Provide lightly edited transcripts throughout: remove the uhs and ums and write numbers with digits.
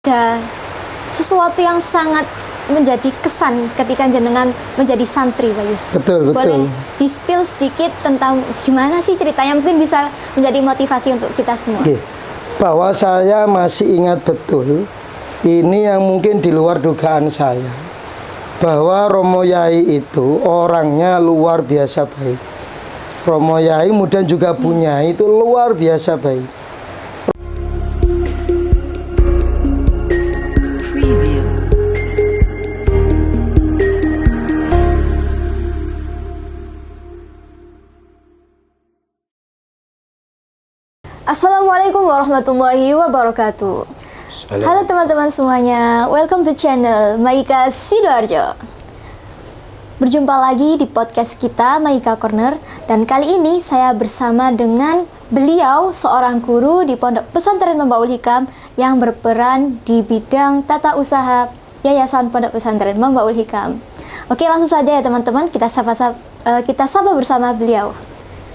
ada sesuatu yang sangat menjadi kesan ketika jenengan menjadi santri, Bayus. Betul. Boleh di-spill sedikit tentang gimana sih ceritanya, mungkin bisa menjadi motivasi untuk kita semua. Oke. Bahwa saya masih ingat betul, ini yang mungkin di luar dugaan saya, bahwa Romo Yai itu orangnya luar biasa baik. Romo Yai kemudian juga punya itu luar biasa baik. Assalamualaikum warahmatullahi wabarakatuh. Halo teman-teman semuanya, welcome to channel Maika Sidoarjo. Berjumpa lagi di podcast kita Maika Corner, dan kali ini saya bersama dengan beliau, seorang guru di Pondok Pesantren Membaul Hikam yang berperan di bidang tata usaha Yayasan Pondok Pesantren Membaul Hikam. Oke, langsung saja ya teman-teman, kita sapa bersama beliau.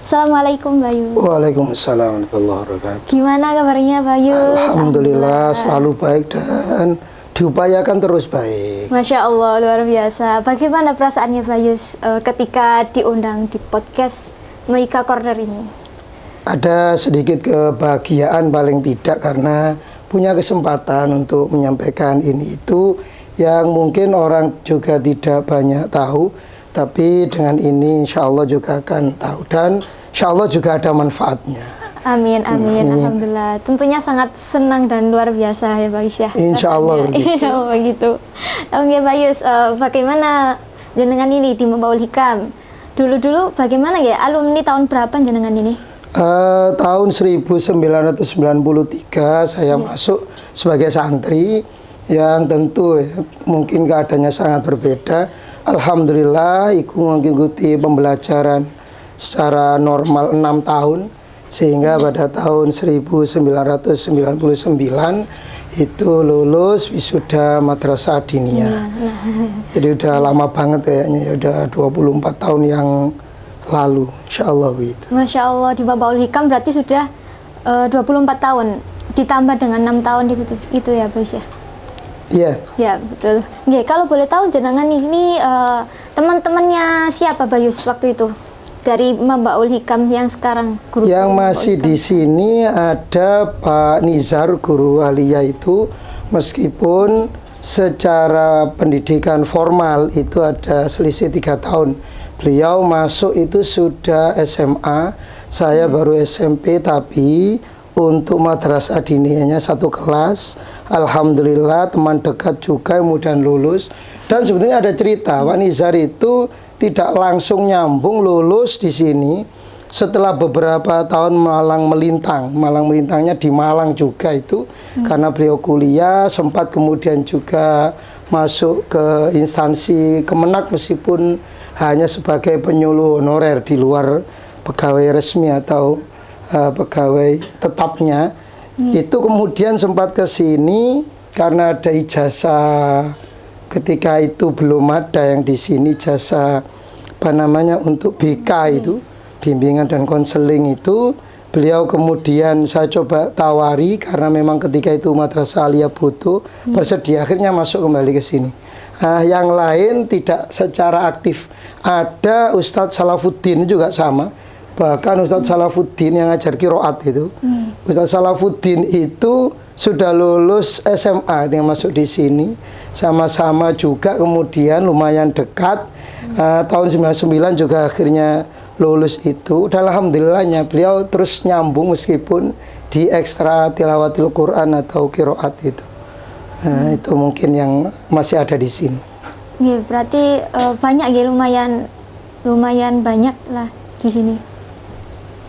Assalamualaikum Bayu. Waalaikumsalam warahmatullahi wabarakatuh. Gimana kabarnya Bayu? Alhamdulillah selalu baik dan diupayakan terus baik. Masya Allah, luar biasa. Bagaimana perasaannya Bayus ketika diundang di podcast Maika Corner ini? Ada sedikit kebahagiaan paling tidak, karena punya kesempatan untuk menyampaikan ini itu yang mungkin orang juga tidak banyak tahu. Tapi dengan ini insya Allah juga akan tahu, dan insya Allah juga ada manfaatnya. Amin. Alhamdulillah. Tentunya sangat senang dan luar biasa ya Bayus ya. Insya Allah begitu. Insya Allah begitu. Oke Bayus, bagaimana jenengan ini di Membaul Hikam? Dulu bagaimana ya? Alumni tahun berapa jenengan ini? Tahun 1993 saya masuk sebagai santri, yang tentu ya, mungkin keadaannya sangat berbeda. Alhamdulillah, ikut mengikuti pembelajaran secara normal 6 tahun, sehingga pada tahun 1999 itu lulus wisuda madrasah diniyah. Jadi udah lama banget kayaknya, ya udah 24 tahun yang lalu, insya Allah begitu. Masya Allah, di Membaul Hikam berarti sudah 24 tahun, ditambah dengan 6 tahun itu ya Bayus ya? Iya. Ya betul. Oke, kalau boleh tahu jenengan ini teman-temannya siapa Bayus waktu itu dari Membaul Hikam yang sekarang guru? Yang masih di sini ada Pak Nizar, guru aliyah itu, meskipun secara pendidikan formal itu ada selisih 3 tahun. Beliau masuk itu sudah SMA, saya baru SMP, tapi untuk madrasah diniyahnya satu kelas. Alhamdulillah teman dekat juga kemudian lulus. Dan sebenarnya ada cerita, Pak Nizar itu tidak langsung nyambung lulus di sini. Setelah beberapa tahun malang melintangnya di Malang juga itu, karena beliau kuliah, sempat kemudian juga masuk ke instansi Kemenak meskipun hanya sebagai penyuluh honorer di luar pegawai resmi atau pegawai tetapnya. Itu kemudian sempat ke sini karena ada ijazah, ketika itu belum ada yang di sini ijazah untuk BK itu, bimbingan dan konseling itu. Beliau kemudian saya coba tawari, karena memang ketika itu madrasah aliyah butuh, bersedia, akhirnya masuk kembali ke sini. Yang lain tidak secara aktif. Ada Ustadz Salafuddin juga sama. Bahkan Ustadz Salafuddin yang ngajar kiroat itu, Ustadz Salafuddin itu sudah lulus SMA yang masuk di sini, sama-sama juga kemudian lumayan dekat. Tahun 99 juga akhirnya lulus itu. Dan alhamdulillahnya beliau terus nyambung meskipun di ekstra tilawatil Quran atau kiroat itu. Itu mungkin yang masih ada di sini. Ya, berarti banyak ya, lumayan banyak lah di sini.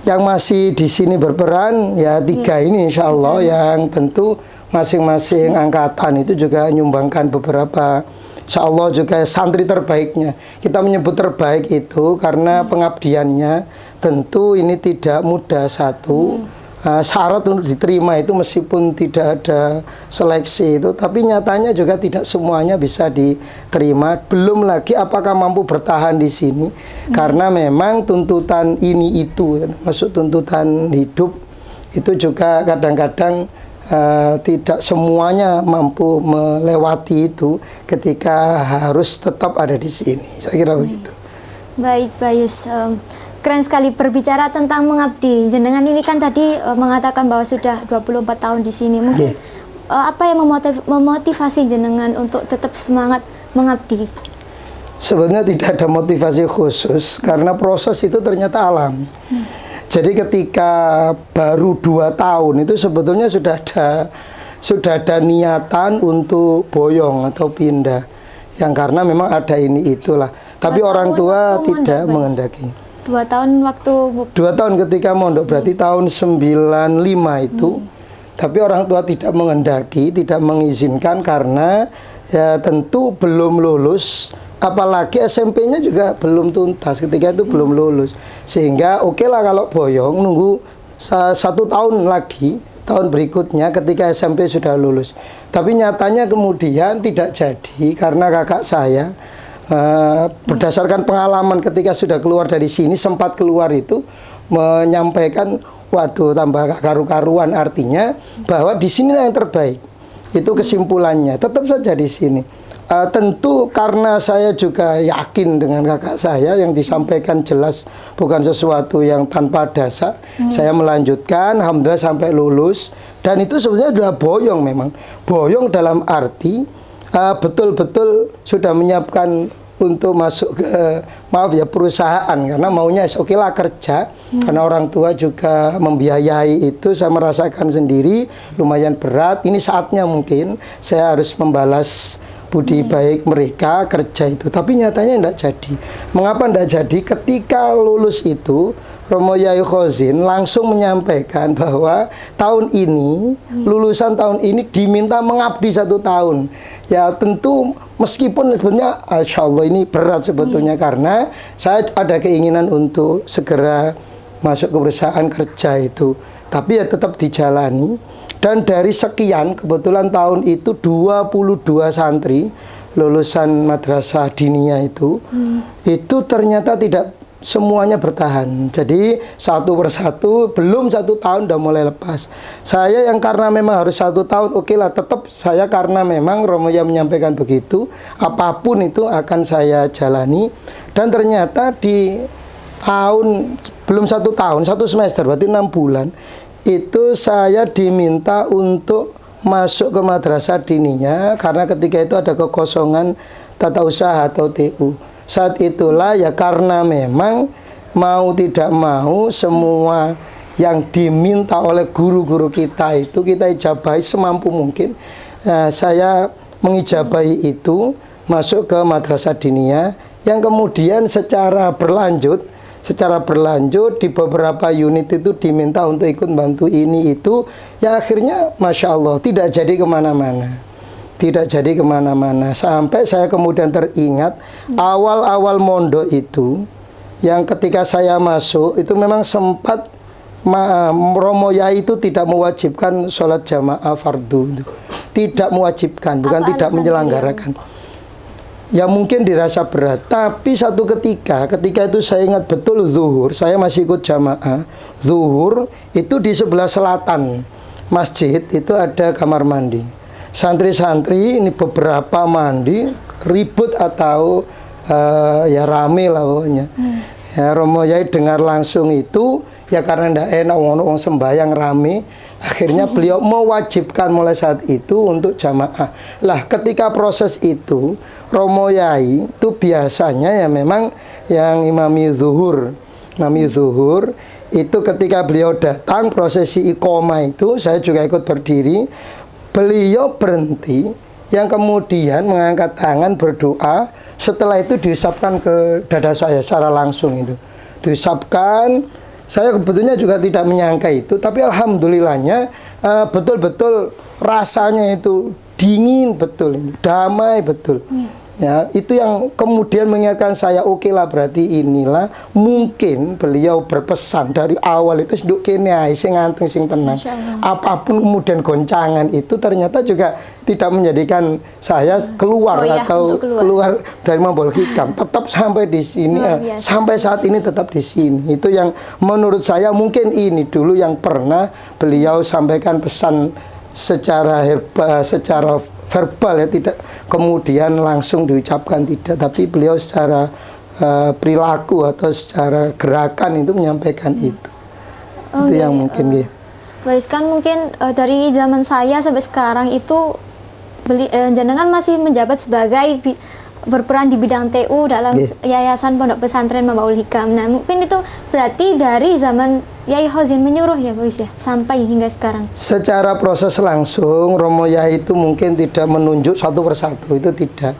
Yang masih di sini berperan ya 3 ini insya Allah, yang tentu masing-masing angkatan itu juga menyumbangkan beberapa, insya Allah juga santri terbaiknya. Kita menyebut terbaik itu karena pengabdiannya tentu ini tidak mudah. Syarat untuk diterima itu meskipun tidak ada seleksi itu, tapi nyatanya juga tidak semuanya bisa diterima. Belum lagi apakah mampu bertahan di sini, karena memang tuntutan ini itu, masuk tuntutan hidup itu juga kadang-kadang tidak semuanya mampu melewati itu ketika harus tetap ada di sini. Saya kira begitu. Baik, Bayus. Keren sekali berbicara tentang mengabdi. Jenengan ini kan tadi mengatakan bahwa sudah 24 tahun di sini. Mungkin apa yang memotivasi jenengan untuk tetap semangat mengabdi? Sebenarnya tidak ada motivasi khusus karena proses itu ternyata alami. Jadi ketika baru 2 tahun itu sebetulnya sudah ada niatan untuk boyong atau pindah. Yang karena memang ada ini itulah. Tapi orang tua tidak menghendaki. 2 tahun waktu 2 tahun ketika mondok berarti tahun 95 itu. Tapi orang tua tidak menghendaki, tidak mengizinkan karena ya tentu belum lulus. Apalagi SMP-nya juga belum tuntas, ketika itu belum lulus. Sehingga oke lah kalau boyong, nunggu 1 tahun lagi, tahun berikutnya ketika SMP sudah lulus. Tapi nyatanya kemudian tidak jadi, karena kakak saya, berdasarkan pengalaman ketika sudah keluar dari sini, sempat keluar itu, menyampaikan, waduh tambah gak karu-karuan, artinya bahwa di sinilah yang terbaik. Itu kesimpulannya, tetap saja di sini. Tentu karena saya juga yakin dengan kakak saya yang disampaikan jelas bukan sesuatu yang tanpa dasar. Saya melanjutkan, alhamdulillah sampai lulus. Dan itu sebenarnya sudah boyong memang. Boyong dalam arti betul-betul sudah menyiapkan untuk masuk ke perusahaan. Karena maunya oke lah kerja. Karena orang tua juga membiayai itu, saya merasakan sendiri lumayan berat. Ini saatnya mungkin saya harus membalas budi baik mereka kerja itu, tapi nyatanya tidak jadi. Mengapa tidak jadi? Ketika lulus itu Romo Yai Khozin langsung menyampaikan bahwa tahun ini lulusan tahun ini diminta mengabdi 1 tahun. Ya tentu meskipun sebenarnya Insya Allah ini berat sebetulnya karena saya ada keinginan untuk segera masuk ke perusahaan kerja itu, tapi ya tetap dijalani. Dan dari sekian, kebetulan tahun itu 22 santri lulusan madrasah diniyah itu ternyata tidak semuanya bertahan. Jadi satu persatu, belum 1 tahun udah mulai lepas. Saya yang karena memang harus 1 tahun, oke lah tetap saya karena memang Romo yang menyampaikan begitu, apapun itu akan saya jalani. Dan ternyata di tahun, belum 1 tahun, 1 semester, berarti 6 bulan, itu saya diminta untuk masuk ke madrasah diniyah karena ketika itu ada kekosongan tata usaha atau TU. Saat itulah ya karena memang mau tidak mau semua yang diminta oleh guru-guru kita itu kita ijabahi semampu mungkin. Saya mengijabahi itu masuk ke madrasah diniyah yang kemudian secara berlanjut di beberapa unit itu diminta untuk ikut bantu ini itu, ya akhirnya Masya Allah tidak jadi kemana-mana sampai saya kemudian teringat awal-awal mondok itu yang ketika saya masuk itu memang sempat Romo Yai itu tidak mewajibkan sholat jamaah fardu, tidak mewajibkan, bukan tidak menyelenggarakan. Ya mungkin dirasa berat, tapi satu ketika itu saya ingat betul zuhur, saya masih ikut jamaah. Zuhur itu di sebelah selatan masjid itu ada kamar mandi. Santri-santri ini beberapa mandi, ribut atau ya rame lah pokoknya. Ya, Romo Yai dengar langsung itu, ya karena ndak enak wong sembayang rame. Akhirnya beliau mewajibkan mulai saat itu untuk jamaah. Lah ketika proses itu Romo Yai itu biasanya ya memang yang imami zuhur itu ketika beliau datang prosesi iqomah itu saya juga ikut berdiri. Beliau berhenti yang kemudian mengangkat tangan berdoa. Setelah itu diusapkan ke dada saya secara langsung itu. Diusapkan. Saya sebetulnya juga tidak menyangka itu, tapi alhamdulillahnya betul-betul rasanya itu dingin betul, damai betul. Ya, itu yang kemudian mengingatkan saya, oke lah berarti inilah mungkin beliau berpesan dari awal itu nduk kene ae sing nganteng sing tenang. Apapun kemudian goncangan itu ternyata juga tidak menjadikan saya keluar keluar dari Mambol Hikam, tetap sampai di sini sampai saat ini tetap di sini. Itu yang menurut saya mungkin ini dulu yang pernah beliau sampaikan pesan secara verbal ya, tidak kemudian langsung diucapkan tidak, tapi beliau secara perilaku atau secara gerakan itu menyampaikan itu. Itu yang mungkin Baik, kan mungkin dari zaman saya sampai sekarang itu jenengan masih menjabat sebagai berperan di bidang TU dalam Yayasan Pondok Pesantren Mambaul Hikam. Nah, mungkin itu berarti dari zaman Yai Hozin menyuruh ya, Pak ya, sampai hingga sekarang. Secara proses langsung, Romo Yai itu mungkin tidak menunjuk satu persatu, itu tidak.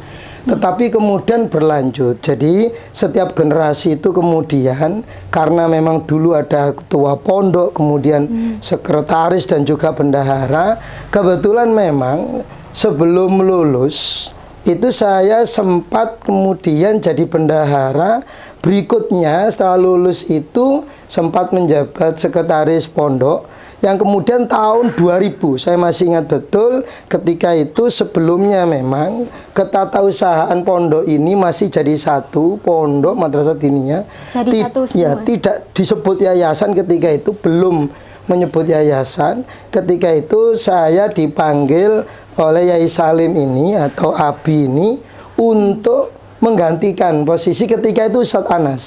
Tetapi kemudian berlanjut. Jadi setiap generasi itu kemudian, karena memang dulu ada ketua pondok, kemudian sekretaris dan juga bendahara. Kebetulan memang sebelum lulus itu saya sempat kemudian jadi bendahara. Berikutnya setelah lulus itu sempat menjabat sekretaris pondok, yang kemudian tahun 2000 saya masih ingat betul, ketika itu sebelumnya memang ketatausahaan pondok ini masih jadi satu pondok madrasah diniyah, jadi satu semua. Ya, tidak disebut yayasan ketika itu, belum menyebut yayasan. Ketika itu saya dipanggil oleh Yai Salim ini atau Abi ini untuk menggantikan posisi ketika itu Ustadz Anas.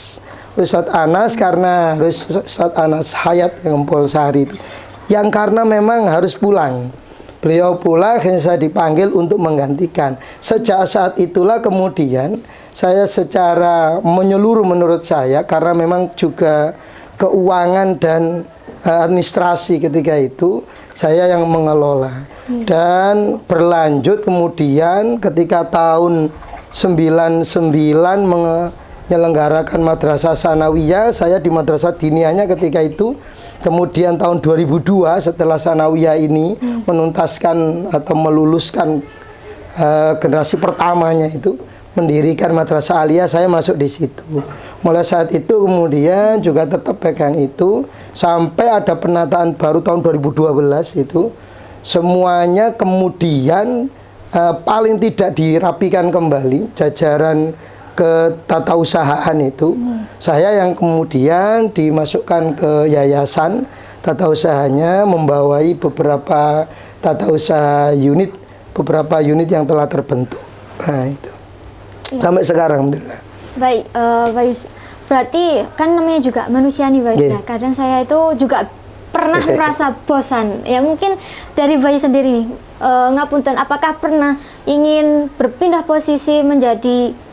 Ustadz Anas karena Ustadz Anas Hayat yang Polsari itu, yang karena memang harus pulang. Beliau pulang, akhirnya saya dipanggil untuk menggantikan. Sejak saat itulah kemudian saya secara menyeluruh menurut saya, karena memang juga keuangan dan administrasi ketika itu saya yang mengelola. Dan berlanjut kemudian ketika tahun 99 menyelenggarakan madrasah sanawiyah, saya di madrasah diniyahnya ketika itu. Kemudian tahun 2002 setelah sanawiyah ini menuntaskan atau meluluskan generasi pertamanya itu, mendirikan madrasah aliyah, saya masuk di situ. Mulai saat itu kemudian juga tetap pegang itu sampai ada penataan baru tahun 2012 itu. Semuanya kemudian paling tidak dirapikan kembali jajaran ketatausahaan itu. Saya yang kemudian dimasukkan ke yayasan tata usahanya, membawai beberapa tata usaha unit, beberapa unit yang telah terbentuk. Nah itu sampai sekarang, alhamdulillah. Baik, berarti kan namanya juga manusia nih, Baik. Ya, kadang saya itu juga pernah merasa bosan. Ya mungkin dari Bayi sendiri nih, ngapunten, apakah pernah ingin berpindah posisi menjadi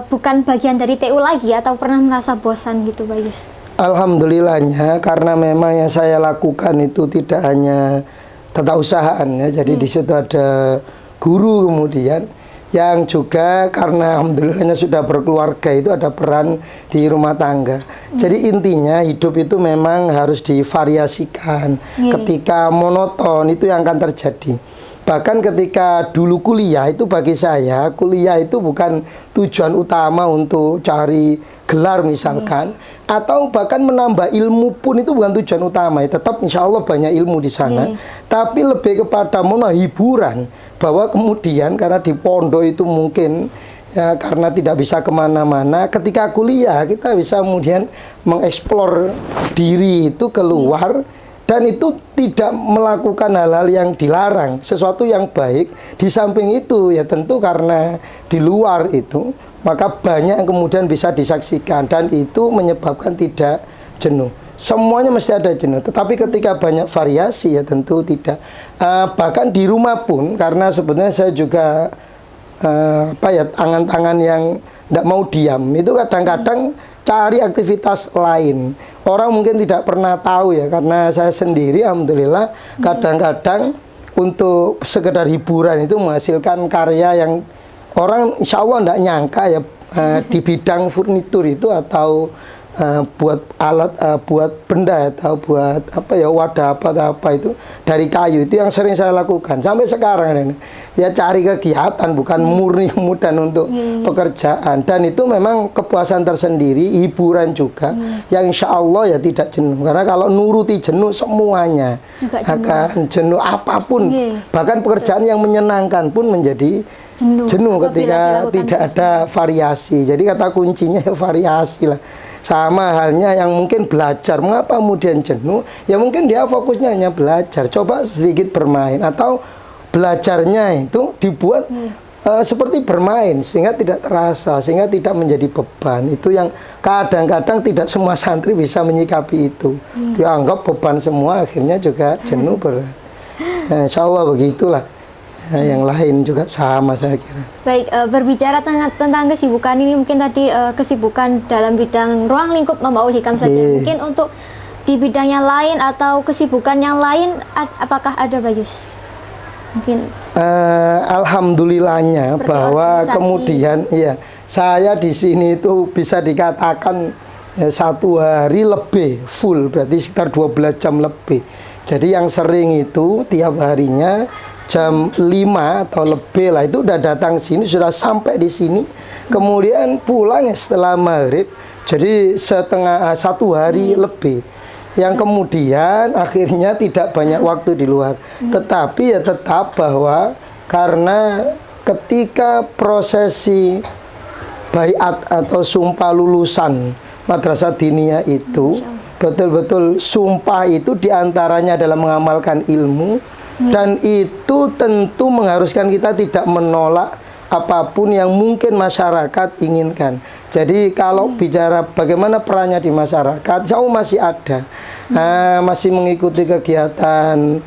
bukan bagian dari TU lagi, atau pernah merasa bosan gitu, Bayus? Alhamdulillahnya, karena memang yang saya lakukan itu tidak hanya tata usahaan ya, jadi di situ ada guru kemudian yang juga karena alhamdulillahnya sudah berkeluarga, itu ada peran di rumah tangga. Jadi intinya hidup itu memang harus divariasikan. Ketika monoton itu yang akan terjadi. Bahkan ketika dulu kuliah itu, bagi saya kuliah itu bukan tujuan utama untuk cari gelar misalkan, atau bahkan menambah ilmu pun itu bukan tujuan utama. Tetap insya Allah banyak ilmu di sana, tapi lebih kepada hiburan. Bahwa kemudian karena di pondok itu mungkin ya, karena tidak bisa kemana-mana, ketika kuliah kita bisa kemudian mengeksplor diri itu keluar. Dan itu tidak melakukan hal-hal yang dilarang, sesuatu yang baik. Di samping itu ya tentu karena di luar itu, maka banyak yang kemudian bisa disaksikan, dan itu menyebabkan tidak jenuh. Semuanya mesti ada jenuh, tetapi ketika banyak variasi ya tentu tidak. Bahkan di rumah pun, karena sebetulnya saya juga tangan-tangan yang tidak mau diam, itu kadang-kadang cari aktivitas lain. Orang mungkin tidak pernah tahu ya, karena saya sendiri alhamdulillah kadang-kadang untuk sekedar hiburan itu menghasilkan karya yang orang insya Allah tidak nyangka ya, di bidang furnitur itu, atau buat alat, buat benda, atau buat wadah apa itu dari kayu, itu yang sering saya lakukan sampai sekarang ini. Ya cari kegiatan, bukan murni kemudian untuk pekerjaan, dan itu memang kepuasan tersendiri, hiburan juga yang insya Allah ya tidak jenuh. Karena kalau nuruti jenuh semuanya juga akan jenuh apapun, bahkan pekerjaan yang menyenangkan pun menjadi jenuh ketika tidak ada variasi. Jadi kata kuncinya variasi lah. Sama halnya yang mungkin belajar, mengapa kemudian jenuh? Ya mungkin dia fokusnya hanya belajar, coba sedikit bermain, atau belajarnya itu dibuat seperti bermain sehingga tidak terasa, sehingga tidak menjadi beban. Itu yang kadang-kadang tidak semua santri bisa menyikapi itu. Dianggap beban semua, akhirnya juga jenuh berat. Nah, insya Allah begitulah. Nah, yang lain juga sama saya kira. Baik, berbicara tentang kesibukan ini, mungkin tadi kesibukan dalam bidang ruang lingkup Membaul Hikam saja. Mungkin untuk di bidang yang lain atau kesibukan yang lain, apakah ada Bayus? Mungkin. Alhamdulillahnya seperti bahwa organisasi. kemudian ya saya di sini itu bisa dikatakan satu hari lebih full, berarti sekitar 12 jam lebih. Jadi yang sering itu tiap harinya jam 5 atau lebih lah itu udah datang sini, sudah sampai di sini, kemudian pulang setelah maghrib, jadi satu hari lebih, yang kemudian akhirnya tidak banyak waktu di luar. Tetapi ya tetap bahwa karena ketika prosesi baiat atau sumpah lulusan madrasah diniyah itu betul-betul sumpah itu diantaranya adalah mengamalkan ilmu. Dan itu tentu mengharuskan kita tidak menolak apapun yang mungkin masyarakat inginkan. Jadi kalau bicara bagaimana perannya di masyarakat, saya masih ada, masih mengikuti kegiatan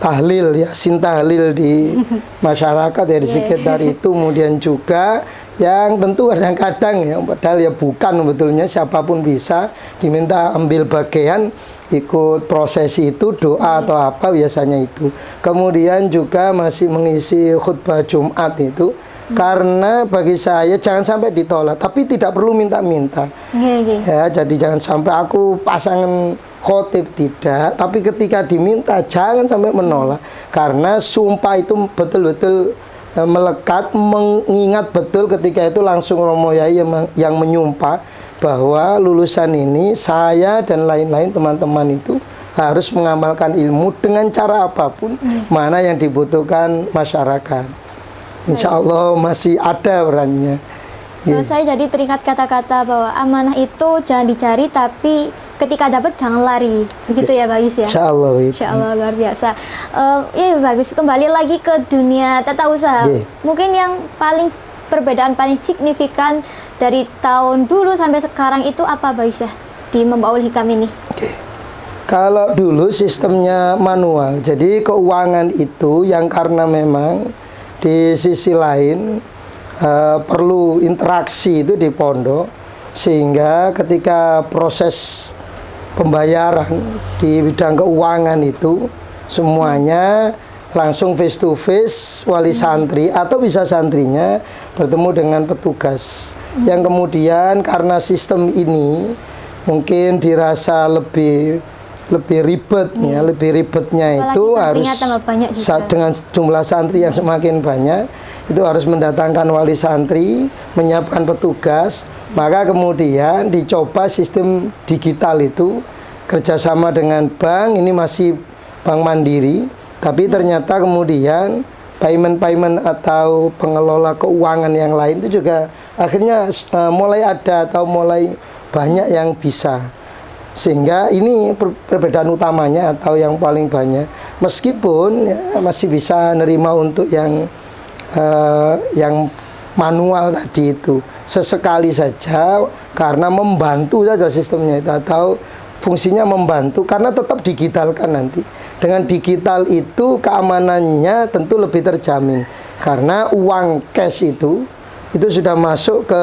tahlil, yasin tahlil di masyarakat ya di sekitar itu. Kemudian juga yang tentu kadang-kadang ya, padahal ya bukan sebetulnya siapapun bisa diminta ambil bagian ikut prosesi itu, doa atau apa biasanya itu. Kemudian juga masih mengisi khutbah Jumat itu, karena bagi saya jangan sampai ditolak, tapi tidak perlu minta-minta. Ya, jadi jangan sampai aku pasangan khotib, tidak, tapi ketika diminta jangan sampai menolak, karena sumpah itu betul-betul melekat, mengingat betul ketika itu langsung Romo Yai yang menyumpah bahwa lulusan ini saya dan lain-lain teman-teman itu harus mengamalkan ilmu dengan cara apapun, mana yang dibutuhkan masyarakat. Insya Allah masih ada perannya. Saya jadi teringat kata-kata bahwa amanah itu jangan dicari, tapi ketika dapat jangan lari. Begitu ya Bayus ya? Insya Allah. Insya Allah, luar biasa. Iya Bayus, kembali lagi ke dunia tata usaha. Mungkin yang perbedaan paling signifikan dari tahun dulu sampai sekarang itu apa Bayus ya di Membaul Hikam ini? Kalau dulu sistemnya manual, jadi keuangan itu yang karena memang di sisi lain perlu interaksi itu di pondok, sehingga ketika proses pembayaran di bidang keuangan itu semuanya langsung face to face, wali santri atau bisa santrinya bertemu dengan petugas, yang kemudian karena sistem ini mungkin dirasa lebih ribetnya, itu harus dengan jumlah santri yang semakin banyak, itu harus mendatangkan wali santri, menyiapkan petugas. Maka kemudian dicoba sistem digital itu kerjasama dengan bank, ini masih Bank Mandiri, tapi ternyata kemudian payment atau pengelola keuangan yang lain itu juga akhirnya mulai ada atau mulai banyak yang bisa. Sehingga ini perbedaan utamanya atau yang paling banyak. Meskipun ya, masih bisa nerima untuk yang manual tadi itu sesekali saja, karena membantu saja sistemnya itu, atau fungsinya membantu karena tetap digitalkan nanti. Dengan digital itu keamanannya tentu lebih terjamin, karena uang cash itu sudah masuk ke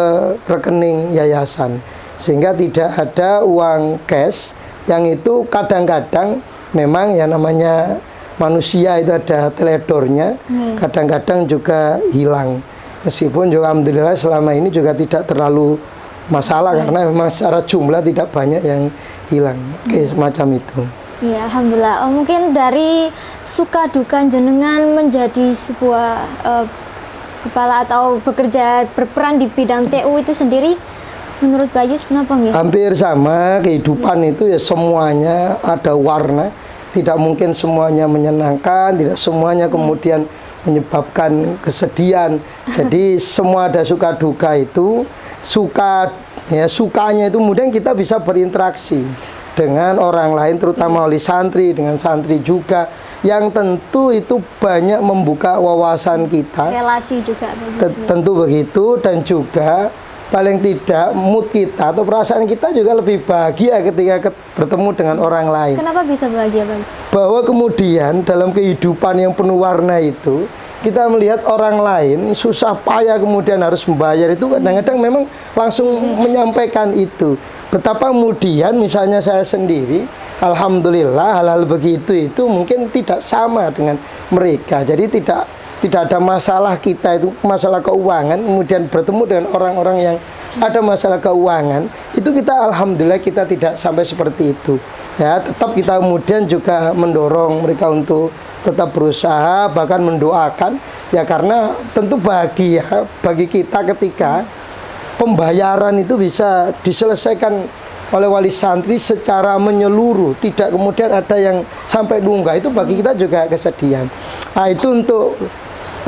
rekening yayasan, sehingga tidak ada uang cash yang itu kadang-kadang memang ya namanya manusia itu ada teledornya, kadang-kadang juga hilang. Meskipun juga alhamdulillah selama ini juga tidak terlalu masalah, karena memang secara jumlah tidak banyak yang hilang. Semacam itu. Ya, alhamdulillah. Mungkin dari suka duka jenengan menjadi sebuah kepala atau berperan di bidang TU itu sendiri, menurut Bayus kenapa nggih? Hampir sama, kehidupan itu ya semuanya ada warna. Tidak mungkin semuanya menyenangkan, tidak semuanya kemudian menyebabkan kesedihan. Jadi semua ada suka duka itu, sukanya itu kemudian kita bisa berinteraksi dengan orang lain, terutama oleh santri, dengan santri juga, yang tentu itu banyak membuka wawasan kita. Relasi juga tentu begitu, dan juga paling tidak mood kita atau perasaan kita juga lebih bahagia ketika bertemu dengan orang lain. Kenapa bisa bahagia, Bagus? Bahwa kemudian dalam kehidupan yang penuh warna itu, kita melihat orang lain susah payah kemudian harus membayar, itu kadang-kadang memang langsung menyampaikan itu. Betapa kemudian misalnya saya sendiri, alhamdulillah hal-hal begitu itu mungkin tidak sama dengan mereka. Jadi tidak ada masalah kita itu, masalah keuangan, kemudian bertemu dengan orang-orang yang ada masalah keuangan, itu kita alhamdulillah kita tidak sampai seperti itu. Ya, tetap kita kemudian juga mendorong mereka untuk tetap berusaha, bahkan mendoakan, ya karena tentu bahagia bagi kita ketika pembayaran itu bisa diselesaikan oleh wali santri secara menyeluruh, tidak kemudian ada yang sampai nunggak, itu bagi kita juga kesedihan. Nah, itu untuk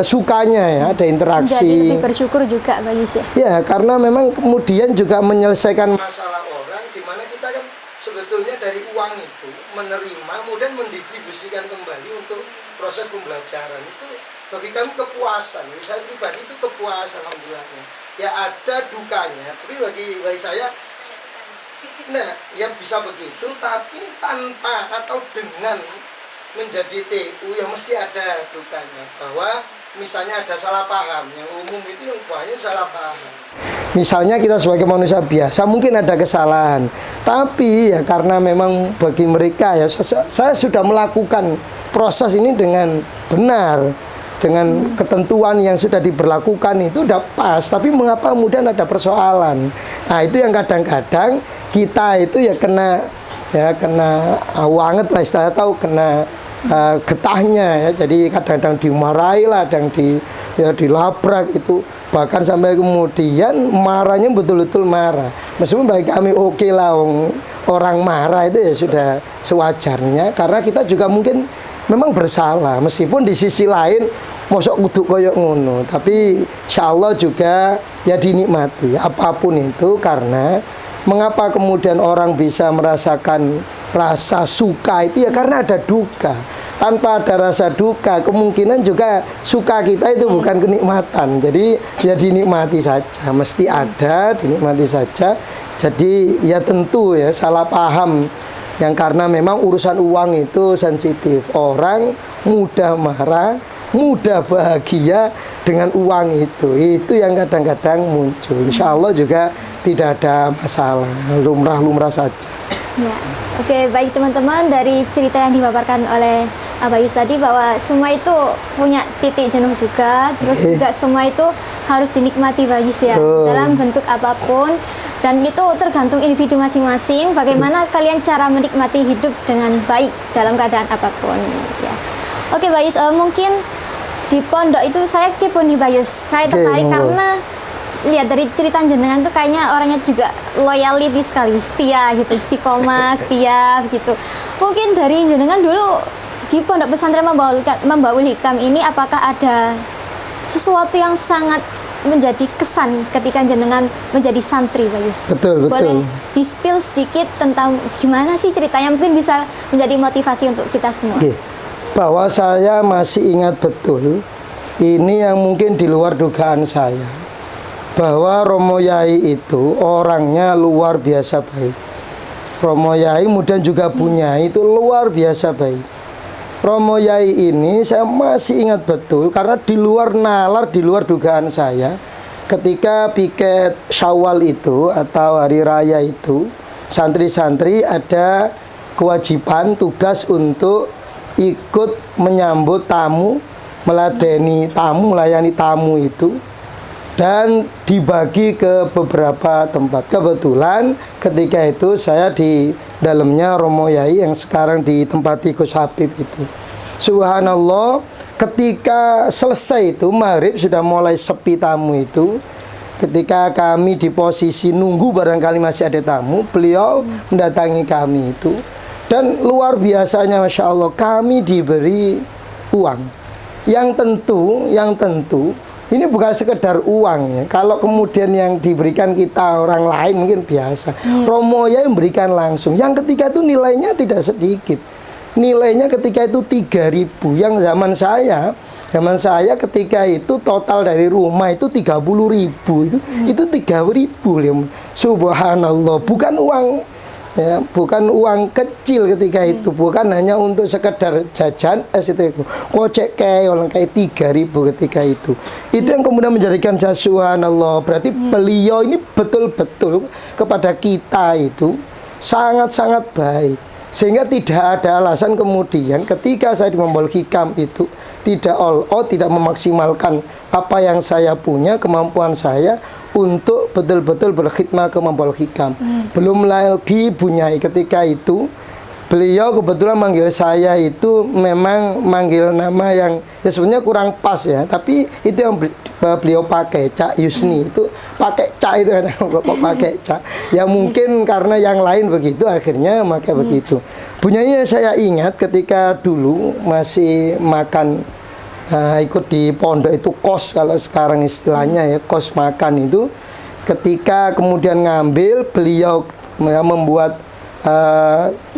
sukanya ya, ada interaksi. Jadi lebih bersyukur juga, Pak Yus ya? Ya, karena memang kemudian juga menyelesaikan masalah orang, di mana kita kan sebetulnya dari uang itu menerima, kemudian mendistribusikan kembali untuk proses pembelajaran. Itu bagi kami kepuasan. Bagi saya pribadi itu kepuasan, alhamdulillahnya. Ya ada dukanya, tapi bagi saya, nah ya bisa begitu, tapi tanpa atau dengan menjadi TU yang mesti ada dukanya, bahwa misalnya ada salah paham, yang umum itu yang banyak salah paham. Misalnya kita sebagai manusia biasa mungkin ada kesalahan, tapi ya karena memang bagi mereka ya saya sudah melakukan proses ini dengan benar, dengan ketentuan yang sudah diberlakukan itu udah pas, tapi mengapa kemudian ada persoalan? Nah, itu yang kadang-kadang kita itu ya kena wanget lah, istilahnya tahu, kena getahnya ya. Jadi kadang-kadang dimarahi lah, kadang dilabrak itu, bahkan sampai kemudian marahnya betul-betul marah. Meskipun bagi kami oke lah, orang marah itu ya sudah sewajarnya, karena kita juga mungkin memang bersalah, meskipun di sisi lain mosok kudu koyok ngono, tapi insyaallah juga ya dinikmati apapun itu. Karena mengapa kemudian orang bisa merasakan rasa suka itu ya karena ada duka. Tanpa ada rasa duka, kemungkinan juga suka kita itu bukan kenikmatan. Jadi ya dinikmati saja, mesti ada, dinikmati saja. Jadi ya tentu ya salah paham, yang karena memang urusan uang itu sensitif. Orang mudah marah, mudah bahagia dengan uang itu yang kadang-kadang muncul. Insya Allah juga tidak ada masalah, lumrah-lumrah saja. Ya, oke, baik teman-teman, dari cerita yang dipaparkan oleh Abayus tadi bahwa semua itu punya titik jenuh juga, terus juga semua itu harus dinikmati Bayus ya, dalam bentuk apapun, dan itu tergantung individu masing-masing bagaimana kalian cara menikmati hidup dengan baik dalam keadaan apapun ya. Oke Bayus, mungkin di pondok itu saya kepo nih Bayus, saya tertarik karena lihat dari cerita jenengan tuh kayaknya orangnya juga loyalty sekali, setia gitu, istiqomah, setia gitu. Mungkin dari jenengan dulu di Pondok Pesantren Mambaul Hikam ini, apakah ada sesuatu yang sangat menjadi kesan ketika jenengan menjadi santri, Bayus? Betul. Boleh di-spill sedikit tentang gimana sih ceritanya, mungkin bisa menjadi motivasi untuk kita semua. Bahwa saya masih ingat betul, ini yang mungkin di luar dugaan saya, bahwa Romo Yai itu orangnya luar biasa baik. Romo Yai kemudian juga punya itu luar biasa baik. Romo Yai ini saya masih ingat betul, karena di luar nalar, di luar dugaan saya, ketika piket Syawal itu atau hari raya itu, santri-santri ada kewajiban tugas untuk ikut menyambut tamu, meladeni tamu, melayani tamu itu, dan dibagi ke beberapa tempat. Kebetulan ketika itu saya di dalamnya Romo Yai yang sekarang ditempati Gus Habib itu. Subhanallah, ketika selesai itu maghrib sudah mulai sepi tamu itu. Ketika kami di posisi nunggu barangkali masih ada tamu, beliau mendatangi kami itu. Dan luar biasanya Masya Allah, kami diberi uang. yang tentu ini bukan sekedar uang ya. Kalau kemudian yang diberikan kita orang lain mungkin biasa. Romo Yai memberikan langsung. Yang ketiga itu nilainya tidak sedikit. Nilainya ketika itu 3.000. Yang zaman saya ketika itu total dari rumah itu 30.000 itu 3.000. Subhanallah, bukan uang ya, bukan uang kecil ketika itu, bukan hanya untuk sekedar jajan kocek kayak 3.000 ketika itu yang kemudian menjadikan saya subhanallah. Berarti beliau ini betul-betul kepada kita itu sangat-sangat baik, sehingga tidak ada alasan kemudian ketika saya di Membaul Hikam itu tidak tidak memaksimalkan apa yang saya punya, kemampuan saya untuk betul-betul berkhidmat ke Membaul Hikam. Belum lagi Bunyai ketika itu beliau kebetulan manggil saya itu memang manggil nama yang ya sebenarnya kurang pas ya, tapi itu yang beliau pakai, Cak Yusni itu pakai Cak itu kan, pakai Cak. Ya mungkin karena yang lain begitu akhirnya pakai begitu. Bunyai saya ingat ketika dulu masih makan ikut di pondok itu kos, kalau sekarang istilahnya ya kos makan itu, ketika kemudian ngambil beliau membuat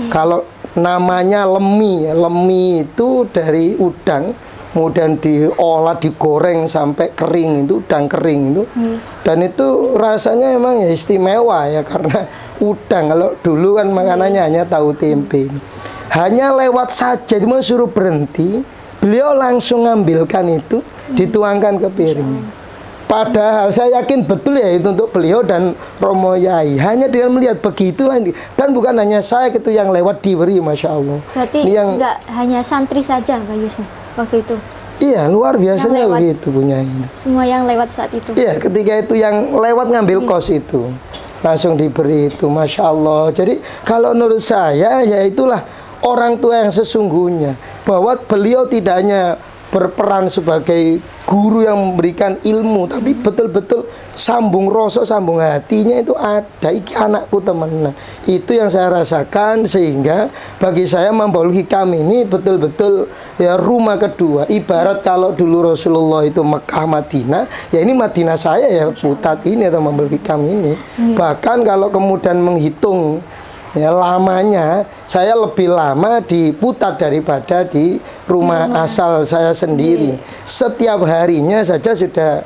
kalau namanya lemi itu dari udang, kemudian diolah digoreng sampai kering itu, udang kering itu, dan itu rasanya emang ya istimewa ya, karena udang kalau dulu kan makanannya hanya tahu tempe, hanya lewat saja cuma suruh berhenti, beliau langsung ngambilkan itu, dituangkan ke piring. Padahal saya yakin betul ya itu untuk beliau dan Romo Yai. Hanya dengan melihat begitulah, dan bukan hanya saya itu yang lewat diberi, masya Allah. Berarti nggak hanya santri saja, Pak Yusni waktu itu? Iya, luar biasanya begitu punya ini. Semua yang lewat saat itu? Iya, ketika itu yang lewat ngambil kos itu langsung diberi itu, masya Allah. Jadi kalau menurut saya ya itulah orang tua yang sesungguhnya, bahwa beliau tidak hanya berperan sebagai guru yang memberikan ilmu, tapi betul-betul sambung rasa, sambung hatinya itu ada. Iki anakku temenan. Itu yang saya rasakan, sehingga bagi saya Membaul Hikam ini betul-betul ya rumah kedua. Ibarat kalau dulu Rasulullah itu Mekah Madinah, ya ini Madinah saya ya, Putat ini atau Membaul Hikam ini. Bahkan kalau kemudian menghitung ya lamanya, saya lebih lama di Putat daripada di rumah asal saya sendiri. Setiap harinya saja sudah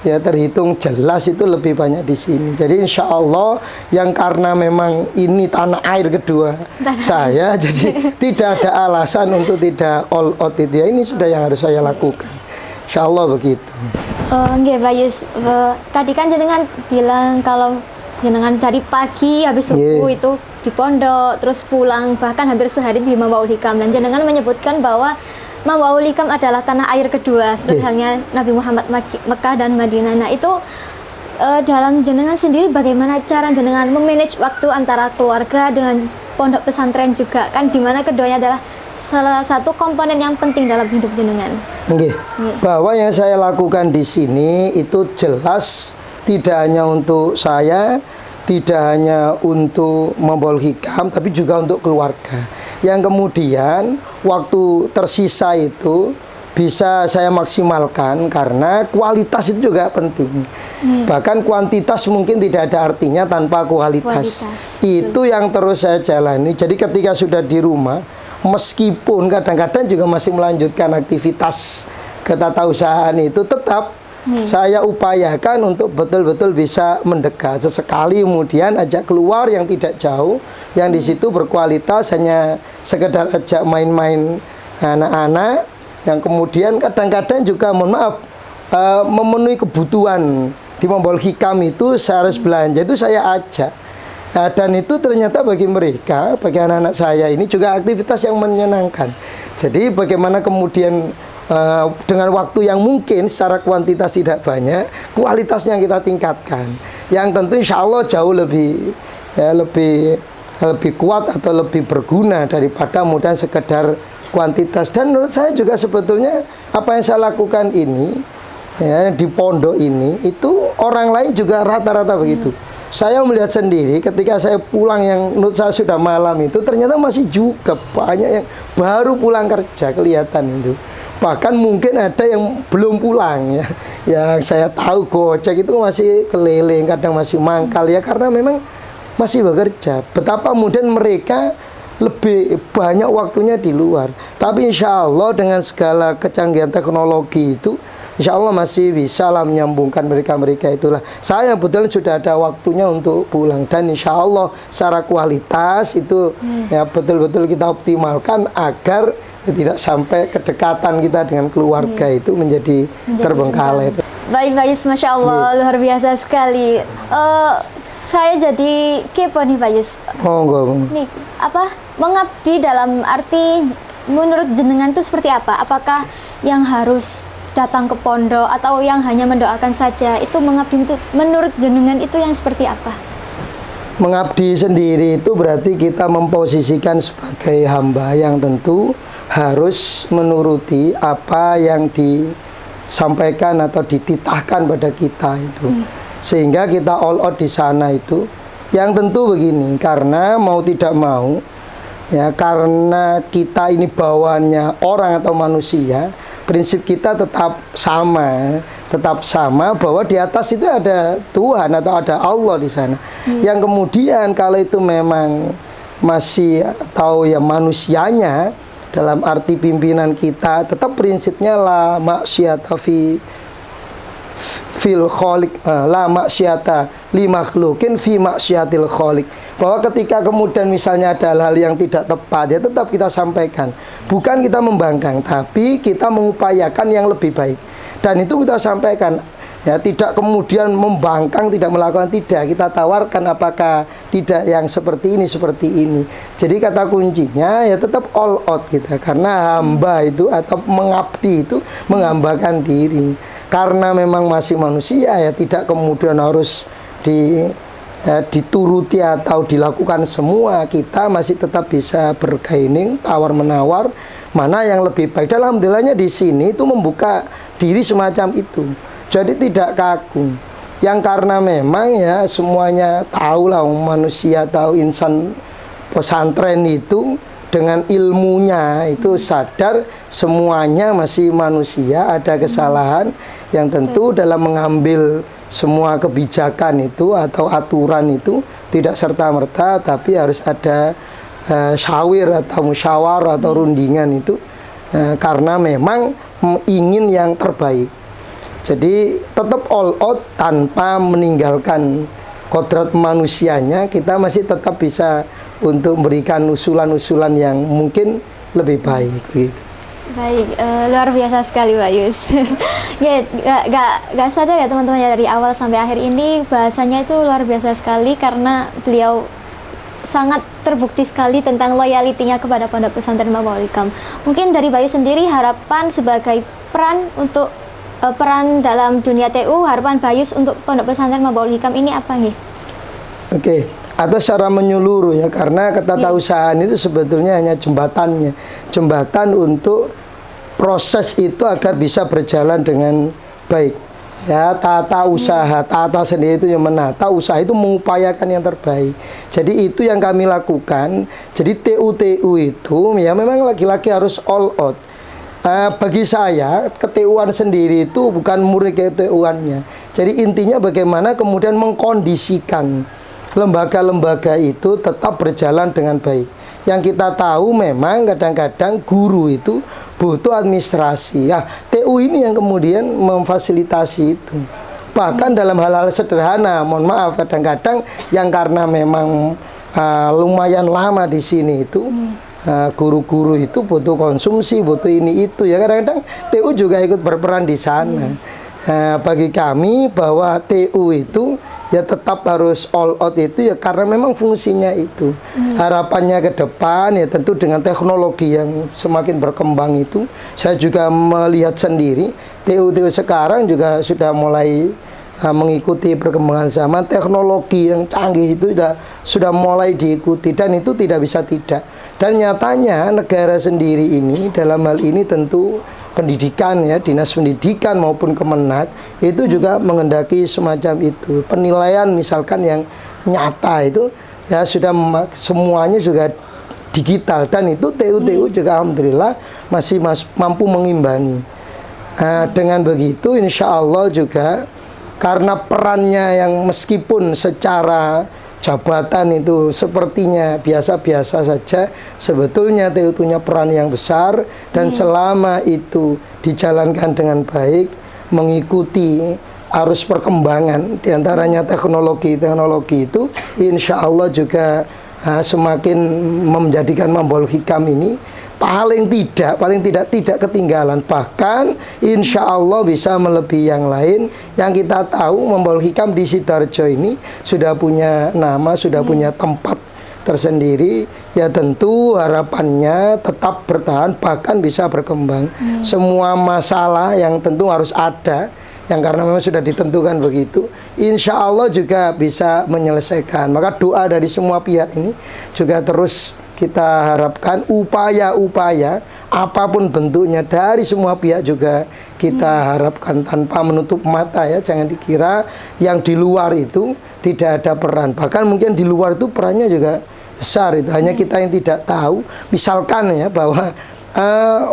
ya terhitung jelas itu lebih banyak di sini. Jadi insya Allah yang karena memang ini tanah air kedua saya, jadi tidak ada alasan untuk tidak all out itu ya, ini sudah yang harus saya lakukan. Insya Allah begitu. Nggih, Pak Yus, tadi kan jenengan bilang kalau jenengan dari pagi habis subuh itu di pondok, terus pulang bahkan hampir sehari di Membaul Hikam, dan jenengan menyebutkan bahwa Membaul Hikam adalah tanah air kedua seperti halnya Nabi Muhammad Mekah dan Madinah. Nah itu dalam jenengan sendiri bagaimana cara jenengan memanage waktu antara keluarga dengan pondok pesantren juga, kan dimana keduanya adalah salah satu komponen yang penting dalam hidup jenengan. Bahwa yang saya lakukan di sini itu jelas tidak hanya untuk saya, tidak hanya untuk Membaul Hikam, tapi juga untuk keluarga. Yang kemudian waktu tersisa itu bisa saya maksimalkan, karena kualitas itu juga penting. Bahkan kuantitas mungkin tidak ada artinya tanpa kualitas. Itu yang terus saya jalani. Jadi ketika sudah di rumah, meskipun kadang-kadang juga masih melanjutkan aktivitas ketatausahaan itu, tetap saya upayakan untuk betul-betul bisa mendekat. Sesekali kemudian ajak keluar yang tidak jauh, yang di situ berkualitas, hanya sekedar ajak main-main anak-anak, yang kemudian kadang-kadang juga mohon maaf memenuhi kebutuhan di Membaul Hikam itu. Saya harus belanja itu saya ajak. Dan itu ternyata bagi mereka, bagi anak-anak saya ini juga aktivitas yang menyenangkan. Jadi bagaimana kemudian dengan waktu yang mungkin secara kuantitas tidak banyak, kualitasnya kita tingkatkan, yang tentu insya Allah jauh lebih ya, lebih kuat atau lebih berguna daripada mudah sekedar kuantitas. Dan menurut saya juga sebetulnya apa yang saya lakukan ini ya, di pondok ini, itu orang lain juga rata-rata begitu. Saya melihat sendiri ketika saya pulang, yang menurut saya sudah malam itu, ternyata masih juga banyak yang baru pulang kerja, kelihatan itu. Bahkan mungkin ada yang belum pulang ya. Yang saya tahu Gojek itu masih keliling, kadang masih mangkal ya, karena memang masih bekerja. Betapa kemudian mereka lebih banyak waktunya di luar. Tapi insya Allah dengan segala kecanggihan teknologi itu, insya Allah masih bisa lah menyambungkan mereka-mereka itulah. Saya betul sudah ada waktunya untuk pulang, dan insya Allah secara kualitas itu ya betul-betul kita optimalkan agar tidak sampai kedekatan kita dengan keluarga itu menjadi terbengkalai. Baik Bayus, Masya Allah, luar biasa sekali. Saya jadi kepo nih Bayus. Nih, apa mengabdi dalam arti menurut jenengan itu seperti apa? Apakah yang harus datang ke pondok atau yang hanya mendoakan saja? Itu mengabdi itu menurut jenengan itu yang seperti apa? Mengabdi sendiri itu berarti kita memposisikan sebagai hamba yang tentu harus menuruti apa yang disampaikan atau dititahkan pada kita itu. Sehingga kita all out di sana itu. Yang tentu begini, karena mau tidak mau ya, karena kita ini bawaannya orang atau manusia, prinsip kita tetap sama bahwa di atas itu ada Tuhan atau ada Allah di sana. Yang kemudian kalau itu memang masih atau ya manusianya dalam arti pimpinan kita, tetap prinsipnya la maksiata fil khaliq, la maksiata li makhlukin fi maksiatil khaliq. Bahwa ketika kemudian misalnya ada hal yang tidak tepat, ya tetap kita sampaikan. Bukan kita membangkang, tapi kita mengupayakan yang lebih baik. Dan itu kita sampaikan. Ya, tidak kemudian membangkang, tidak melakukan, tidak. Kita tawarkan apakah tidak yang seperti ini. Jadi kata kuncinya ya tetap all out kita. Karena hamba itu atau mengabdi itu menghambakan diri. Karena memang masih manusia ya, tidak kemudian harus dituruti atau dilakukan semua. Kita masih tetap bisa bergaining, tawar-menawar, mana yang lebih baik. Alhamdulillahnya di sini itu membuka diri semacam itu. Jadi tidak kaku. Yang karena memang ya semuanya tahulah, manusia tahu, insan pesantren itu dengan ilmunya itu sadar semuanya masih manusia, ada kesalahan yang tentu dalam mengambil semua kebijakan itu atau aturan itu tidak serta-merta, tapi harus ada syawir atau musyawarah atau rundingan itu karena memang ingin yang terbaik. Jadi tetap all out tanpa meninggalkan kodrat manusianya, kita masih tetap bisa untuk memberikan usulan-usulan yang mungkin lebih baik gitu. Baik, luar biasa sekali Bayus. Ya, gak sadar ya teman-teman ya, dari awal sampai akhir ini bahasanya itu luar biasa sekali karena beliau sangat terbukti sekali tentang loyalitinya kepada Pondok Pesantren Mabahul Hikam. Mungkin dari Bayus sendiri harapan sebagai peran dalam dunia TU, harapan Bayus untuk Pondok Pesantren Mabahul Hikam ini apa nih? Oke. Atau secara menyeluruh ya, karena ketatausahaan itu sebetulnya hanya jembatan untuk proses itu agar bisa berjalan dengan baik ya. Tata usaha, tata sendiri itu yang menata usaha itu mengupayakan yang terbaik. Jadi itu yang kami lakukan. Jadi TU itu ya memang laki-laki harus all out. Bagi saya ke-TU-an sendiri itu bukan murni ke-TU-annya. Jadi intinya bagaimana kemudian mengkondisikan lembaga-lembaga itu tetap berjalan dengan baik. Yang kita tahu memang kadang-kadang guru itu butuh administrasi. Ya, TU ini yang kemudian memfasilitasi itu. Bahkan dalam hal-hal sederhana, mohon maaf kadang-kadang yang karena memang lumayan lama di sini itu guru-guru itu butuh konsumsi, butuh ini itu ya, kadang-kadang TU juga ikut berperan di sana. Bagi kami bahwa TU itu ya tetap harus all out itu ya karena memang fungsinya itu. Harapannya ke depan ya tentu dengan teknologi yang semakin berkembang itu, saya juga melihat sendiri TU sekarang juga sudah mulai mengikuti perkembangan zaman. Teknologi yang canggih itu sudah mulai diikuti dan itu tidak bisa tidak. Dan nyatanya negara sendiri ini dalam hal ini tentu pendidikan ya, dinas pendidikan maupun Kemenak itu juga menghendaki semacam itu. Penilaian misalkan yang nyata itu ya sudah semuanya juga digital, dan itu TU juga alhamdulillah masih mampu mengimbangi. Dengan begitu insya Allah juga karena perannya yang meskipun secara jabatan itu sepertinya biasa-biasa saja, sebetulnya TU punya peran yang besar, dan selama itu dijalankan dengan baik, mengikuti arus perkembangan diantaranya teknologi itu, insya Allah juga semakin menjadikan Membaul Hikam ini paling tidak ketinggalan, bahkan insya Allah bisa melebihi yang lain. Yang kita tahu Membaul Hikam di Sidoarjo ini sudah punya nama, sudah punya tempat tersendiri, ya tentu harapannya tetap bertahan bahkan bisa berkembang. Semua masalah yang tentu harus ada, yang karena memang sudah ditentukan begitu, insya Allah juga bisa menyelesaikan. Maka doa dari semua pihak ini juga terus kita harapkan, upaya-upaya apapun bentuknya dari semua pihak juga kita harapkan tanpa menutup mata ya. Jangan dikira yang di luar itu tidak ada peran, bahkan mungkin di luar itu perannya juga besar, itu hanya kita yang tidak tahu. Misalkan ya bahwa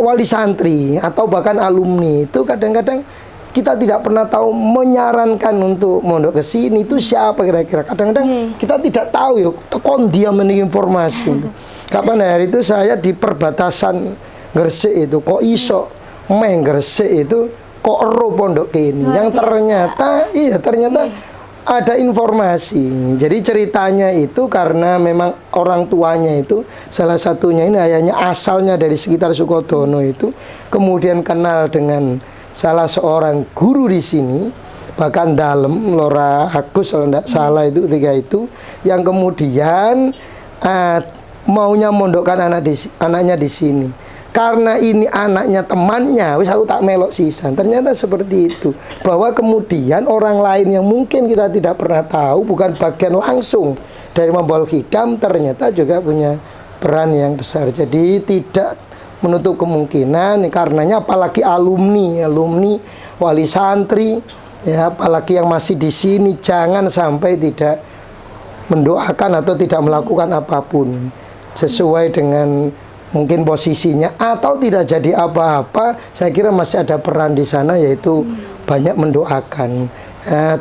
wali santri atau bahkan alumni itu kadang-kadang kita tidak pernah tahu menyarankan untuk mondok ke sini itu siapa kira-kira. Kadang-kadang kita tidak tahu ya, tekon dia menik informasi. Kapan hari itu saya di perbatasan Gresik itu, kok iso main Gresik itu kok ero pondok kini, yang ternyata ada informasi. Jadi ceritanya itu karena memang orang tuanya itu salah satunya ini ayahnya asalnya dari sekitar Sukodono itu, kemudian kenal dengan salah seorang guru di sini, bahkan dalam Lora Agus kalau tidak salah itu ketika itu, yang kemudian maunya mondokkan anaknya di sini. Karena ini anaknya temannya, wis aku tak melok sisan. Ternyata seperti itu. Bahwa kemudian orang lain yang mungkin kita tidak pernah tahu, bukan bagian langsung dari Membaul Hikam, ternyata juga punya peran yang besar. Jadi tidak menutup kemungkinan, karenanya apalagi alumni wali santri ya, apalagi yang masih di sini, jangan sampai tidak mendoakan atau tidak melakukan apapun sesuai dengan mungkin posisinya, atau tidak jadi apa-apa. Saya kira masih ada peran di sana, yaitu banyak mendoakan.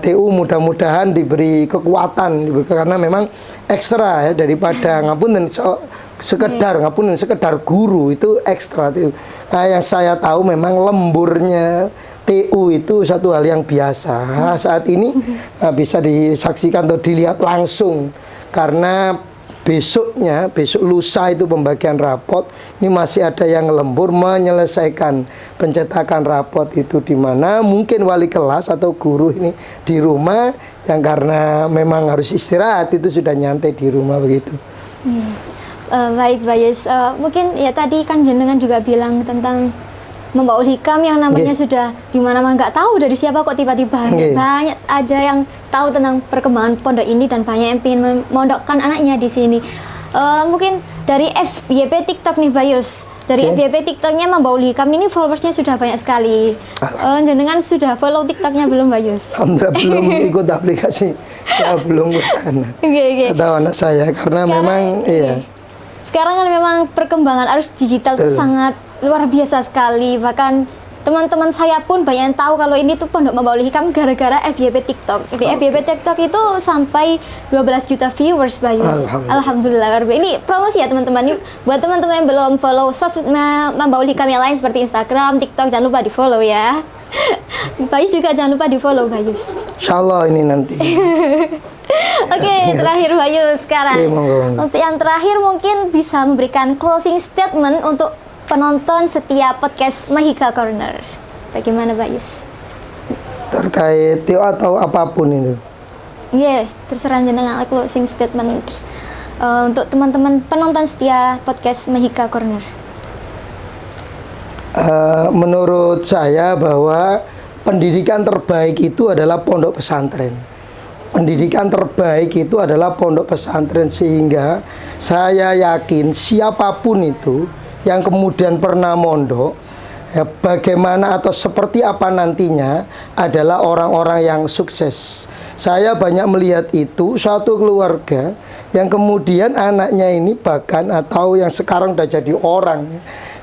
TU mudah-mudahan diberi kekuatan, karena memang ekstra ya, daripada ngapunten sekedar guru itu ekstra. Yang saya tahu memang lemburnya TU itu satu hal yang biasa. Saat ini bisa disaksikan atau dilihat langsung, karena besok lusa itu pembagian rapot, ini masih ada yang lembur menyelesaikan pencetakan rapot itu, di mana mungkin wali kelas atau guru ini di rumah, yang karena memang harus istirahat itu sudah nyantai di rumah begitu. Baik Pak Yus, mungkin ya tadi kan jenengan juga bilang tentang Membaul Hikam yang namanya sudah di mana-mana, nggak tahu dari siapa kok tiba-tiba banyak aja yang tahu tentang perkembangan pondok ini, dan banyak yang ingin memondokkan anaknya di sini. Mungkin dari FYP TikTok nih Pak Yus, dari FYP TikToknya Membaul Hikam ini followersnya sudah banyak sekali. Jenengan sudah follow TikToknya belum Pak Yus? Alhamdulillah belum ikut aplikasi, ya, belum ke sana. Atau anak saya, karena sekarang, memang sekarang kan memang perkembangan arus digital itu sangat luar biasa sekali. Bahkan teman-teman saya pun banyak yang tahu kalau ini tuh Pondok Membaul Hikam gara-gara FYP TikTok. Di FYP TikTok itu sampai 12 juta viewers, Bayus. Alhamdulillah. Ini promosi ya teman-teman. Ini buat teman-teman yang belum follow sosmed Membaul Hikam yang lain seperti Instagram, TikTok, jangan lupa di-follow ya. Bayus juga jangan lupa di-follow, Bayus. Insyaallah ini nanti. Oke, terakhir Bayus sekarang. Untuk yang terakhir mungkin bisa memberikan closing statement untuk penonton setiap podcast Mahika Corner. Bagaimana Bayus? Terkait atau apapun itu? Iya, terserah jenengan closing statement untuk teman-teman penonton setia podcast Mahika Corner. Menurut saya bahwa pendidikan terbaik itu adalah pondok pesantren. Pendidikan terbaik itu adalah pondok pesantren, sehingga saya yakin siapapun itu yang kemudian pernah mondok, ya, bagaimana atau seperti apa nantinya adalah orang-orang yang sukses. Saya banyak melihat itu, suatu keluarga yang kemudian anaknya ini bahkan atau yang sekarang udah jadi orang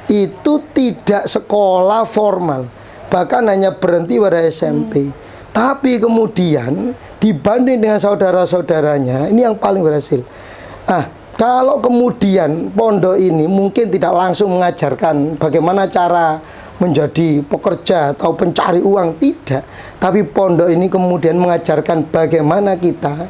itu tidak sekolah formal, bahkan hanya berhenti pada SMP. Tapi kemudian dibanding dengan saudara-saudaranya, ini yang paling berhasil. Kalau kemudian pondok ini mungkin tidak langsung mengajarkan bagaimana cara menjadi pekerja atau pencari uang, tidak. Tapi pondok ini kemudian mengajarkan bagaimana kita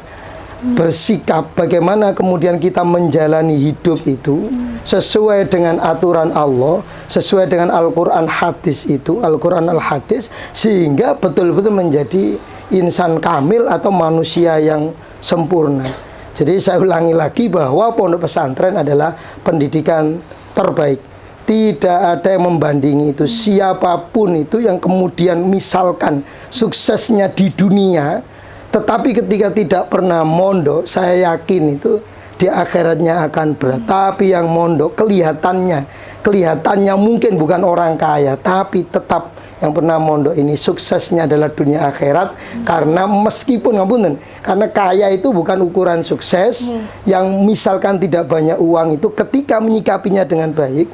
bersikap, bagaimana kemudian kita menjalani hidup itu sesuai dengan aturan Allah, sesuai dengan Al-Quran hadis itu, Al-Quran al-hadis, sehingga betul-betul menjadi insan kamil atau manusia yang sempurna. Jadi saya ulangi lagi bahwa pondok pesantren adalah pendidikan terbaik. Tidak ada yang membandingi itu. Siapapun itu yang kemudian misalkan suksesnya di dunia, tetapi ketika tidak pernah mondok, saya yakin itu di akhiratnya akan berat. Tapi yang mondok kelihatannya mungkin bukan orang kaya, tapi tetap yang pernah mondok ini suksesnya adalah dunia akhirat. Karena meskipun karena kaya itu bukan ukuran sukses. Yang misalkan tidak banyak uang itu ketika menyikapinya dengan baik,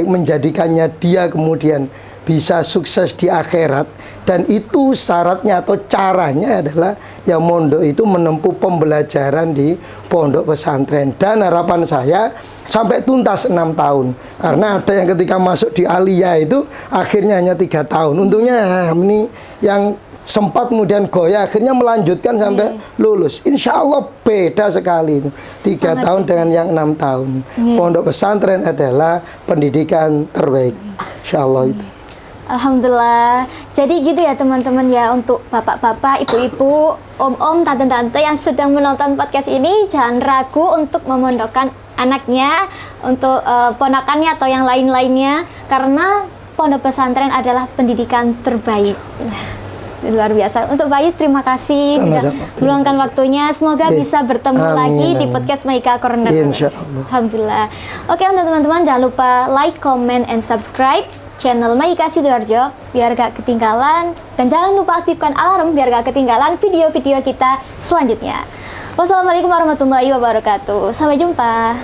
menjadikannya dia kemudian bisa sukses di akhirat. Dan itu syaratnya atau caranya adalah yang mondok itu menempuh pembelajaran di pondok pesantren. Dan harapan saya sampai tuntas 6 tahun. Karena ada yang ketika masuk di Aliyah itu akhirnya hanya 3 tahun. Untungnya ini yang sempat kemudian goyah akhirnya melanjutkan sampai lulus. Insya Allah beda sekali itu 3 tahun dengan yang 6 tahun. Pondok pesantren adalah pendidikan terbaik. Insya Allah itu. Alhamdulillah. Jadi gitu ya teman-teman ya, untuk bapak-bapak, ibu-ibu, om-om, tante-tante yang sedang menonton podcast ini, jangan ragu untuk memondokkan anaknya, untuk ponakannya atau yang lain-lainnya, karena pondok pesantren adalah pendidikan terbaik. Luar biasa. Untuk Bayus, terima kasih sudah meluangkan waktunya. Semoga bisa bertemu lagi di podcast Maika Corner. Alhamdulillah. Oke, untuk teman-teman jangan lupa like, comment, and subscribe channel Maika Sidoarjo biar gak ketinggalan, dan jangan lupa aktifkan alarm biar gak ketinggalan video-video kita selanjutnya. Wassalamualaikum warahmatullahi wabarakatuh. Sampai jumpa.